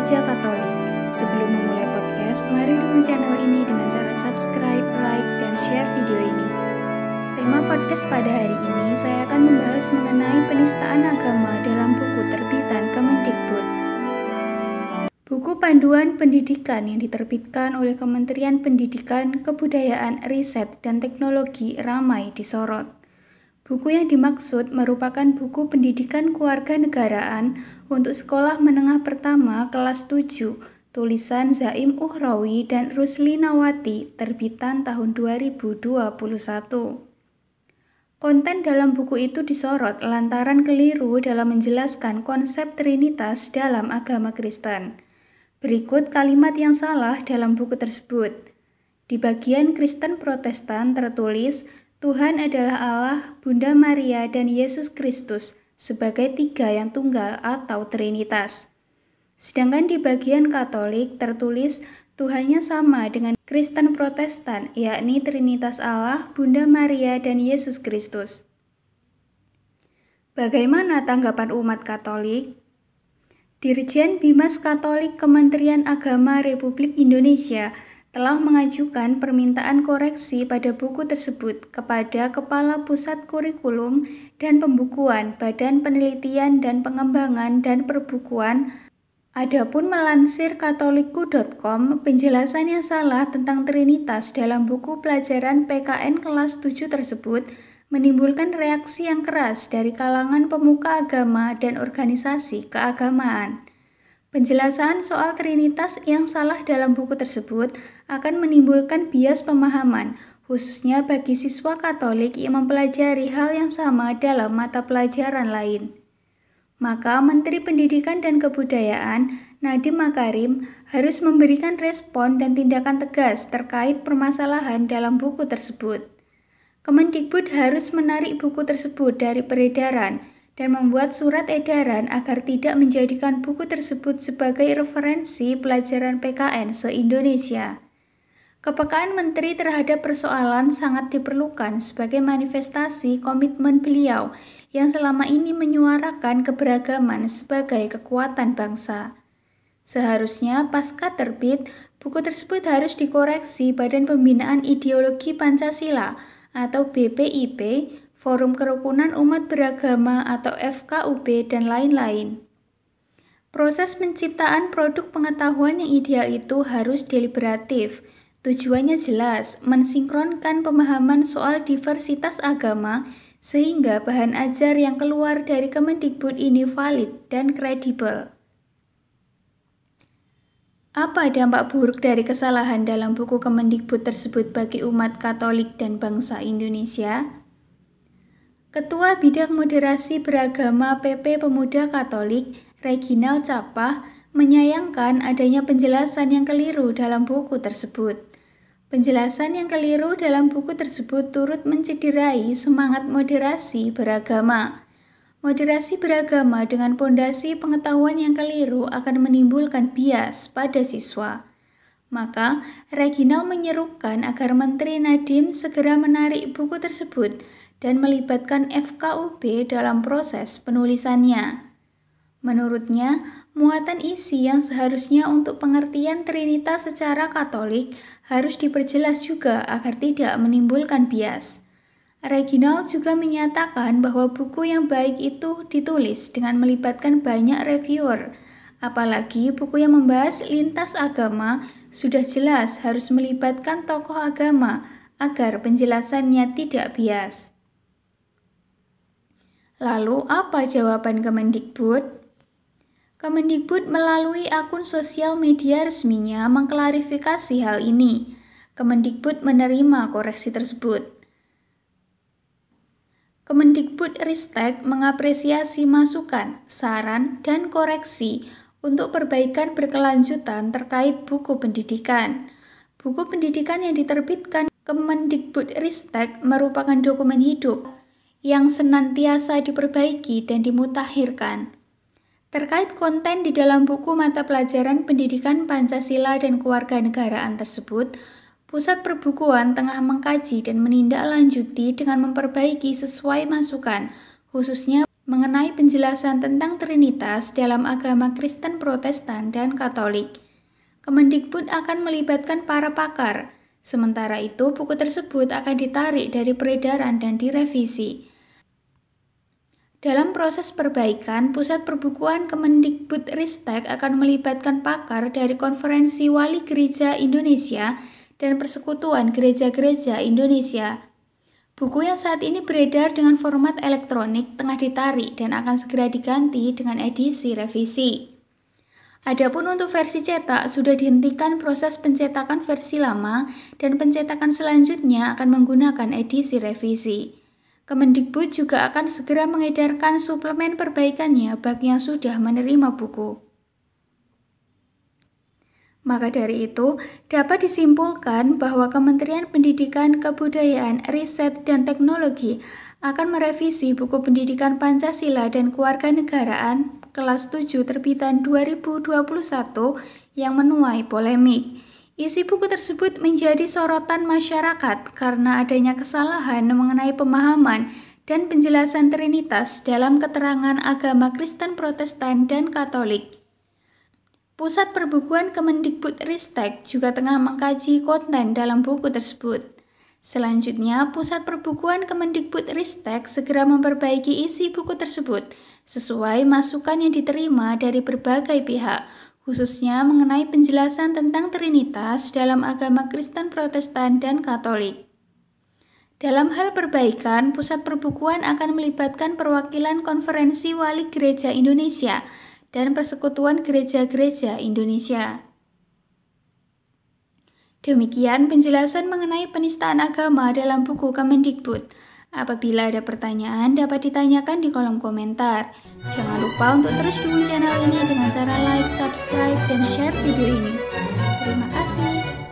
Gereja Katolik. Sebelum memulai podcast, mari dukung channel ini dengan cara subscribe, like, dan share video ini. Tema podcast pada hari ini saya akan membahas mengenai penistaan agama dalam buku terbitan Kemendikbud. Buku panduan pendidikan yang diterbitkan oleh Kementerian Pendidikan, Kebudayaan, Riset, dan Teknologi ramai disorot. Buku yang dimaksud merupakan buku pendidikan kewarganegaraan untuk sekolah menengah pertama kelas 7, tulisan Zaim Uhrawi dan Rusli Nawati, terbitan tahun 2021. Konten dalam buku itu disorot lantaran keliru dalam menjelaskan konsep Trinitas dalam agama Kristen. Berikut kalimat yang salah dalam buku tersebut. Di bagian Kristen Protestan tertulis, Tuhan adalah Allah, Bunda Maria, dan Yesus Kristus sebagai tiga yang tunggal atau Trinitas. Sedangkan di bagian Katolik tertulis Tuhannya sama dengan Kristen Protestan, yakni Trinitas Allah, Bunda Maria, dan Yesus Kristus. Bagaimana tanggapan umat Katolik? Dirjen Bimas Katolik Kementerian Agama Republik Indonesia telah mengajukan permintaan koreksi pada buku tersebut kepada Kepala Pusat Kurikulum dan Pembukuan Badan Penelitian dan Pengembangan dan Perbukuan. Adapun melansir katolikku.com, penjelasan yang salah tentang Trinitas dalam buku pelajaran PKN kelas 7 tersebut menimbulkan reaksi yang keras dari kalangan pemuka agama dan organisasi keagamaan. Penjelasan soal Trinitas yang salah dalam buku tersebut akan menimbulkan bias pemahaman, khususnya bagi siswa Katolik yang mempelajari hal yang sama dalam mata pelajaran lain. Maka Menteri Pendidikan dan Kebudayaan, Nadiem Makarim, harus memberikan respon dan tindakan tegas terkait permasalahan dalam buku tersebut. Kemendikbud harus menarik buku tersebut dari peredaran dan membuat surat edaran agar tidak menjadikan buku tersebut sebagai referensi pelajaran PKN se-Indonesia. Kepekaan Menteri terhadap persoalan sangat diperlukan sebagai manifestasi komitmen beliau yang selama ini menyuarakan keberagaman sebagai kekuatan bangsa. Seharusnya pasca terbit, buku tersebut harus dikoreksi Badan Pembinaan Ideologi Pancasila atau BPIP, Forum Kerukunan Umat Beragama atau FKUB, dan lain-lain. Proses penciptaan produk pengetahuan yang ideal itu harus deliberatif. Tujuannya jelas, mensinkronkan pemahaman soal diversitas agama sehingga bahan ajar yang keluar dari Kemendikbud ini valid dan kredibel. Apa dampak buruk dari kesalahan dalam buku Kemendikbud tersebut bagi umat Katolik dan bangsa Indonesia? Ketua Bidang Moderasi Beragama PP Pemuda Katolik, Reginald Capah, menyayangkan adanya penjelasan yang keliru dalam buku tersebut. Penjelasan yang keliru dalam buku tersebut turut mencederai semangat moderasi beragama. Moderasi beragama dengan pondasi pengetahuan yang keliru akan menimbulkan bias pada siswa. Maka, Reginald menyerukan agar Menteri Nadiem segera menarik buku tersebut dan melibatkan FKUB dalam proses penulisannya. Menurutnya, muatan isi yang seharusnya untuk pengertian Trinitas secara Katolik harus diperjelas juga agar tidak menimbulkan bias. Reginald juga menyatakan bahwa buku yang baik itu ditulis dengan melibatkan banyak reviewer, apalagi buku yang membahas lintas agama sudah jelas harus melibatkan tokoh agama agar penjelasannya tidak bias. Lalu apa jawaban Kemendikbud? Kemendikbud melalui akun sosial media resminya mengklarifikasi hal ini. Kemendikbud menerima koreksi tersebut. Kemendikbud-Ristek mengapresiasi masukan, saran, dan koreksi untuk perbaikan berkelanjutan terkait buku pendidikan. Buku pendidikan yang diterbitkan Kemendikbud-Ristek merupakan dokumen hidup yang senantiasa diperbaiki dan dimutakhirkan. Terkait konten di dalam buku mata pelajaran pendidikan Pancasila dan kewarganegaraan tersebut, Pusat Perbukuan tengah mengkaji dan menindaklanjuti dengan memperbaiki sesuai masukan, khususnya mengenai penjelasan tentang Trinitas dalam agama Kristen Protestan dan Katolik. Kemendikbud akan melibatkan para pakar. Sementara itu, buku tersebut akan ditarik dari peredaran dan direvisi. Dalam proses perbaikan, Pusat Perbukuan Kemendikbudristek akan melibatkan pakar dari Konferensi Wali Gereja Indonesia dan Persekutuan Gereja-Gereja Indonesia. Buku yang saat ini beredar dengan format elektronik tengah ditarik dan akan segera diganti dengan edisi revisi. Adapun untuk versi cetak, sudah dihentikan proses pencetakan versi lama dan pencetakan selanjutnya akan menggunakan edisi revisi. Kemendikbud juga akan segera mengedarkan suplemen perbaikannya bagi yang sudah menerima buku. Maka dari itu, dapat disimpulkan bahwa Kementerian Pendidikan, Kebudayaan, Riset, dan Teknologi akan merevisi buku pendidikan Pancasila dan Kewarganegaraan kelas 7 terbitan 2021 yang menuai polemik. Isi buku tersebut menjadi sorotan masyarakat karena adanya kesalahan mengenai pemahaman dan penjelasan Trinitas dalam keterangan agama Kristen Protestan dan Katolik. Pusat Perbukuan Kemendikbudristek juga tengah mengkaji konten dalam buku tersebut. Selanjutnya, Pusat Perbukuan Kemendikbudristek segera memperbaiki isi buku tersebut sesuai masukan yang diterima dari berbagai pihak, khususnya mengenai penjelasan tentang Trinitas dalam agama Kristen Protestan dan Katolik. Dalam hal perbaikan, Pusat Perbukuan akan melibatkan perwakilan Konferensi Wali Gereja Indonesia dan Persekutuan Gereja-Gereja Indonesia. Demikian penjelasan mengenai penistaan agama dalam buku Kemendikbud. Apabila ada pertanyaan, dapat ditanyakan di kolom komentar. Jangan lupa untuk terus dukung channel ini dengan cara like, subscribe, dan share video ini. Terima kasih.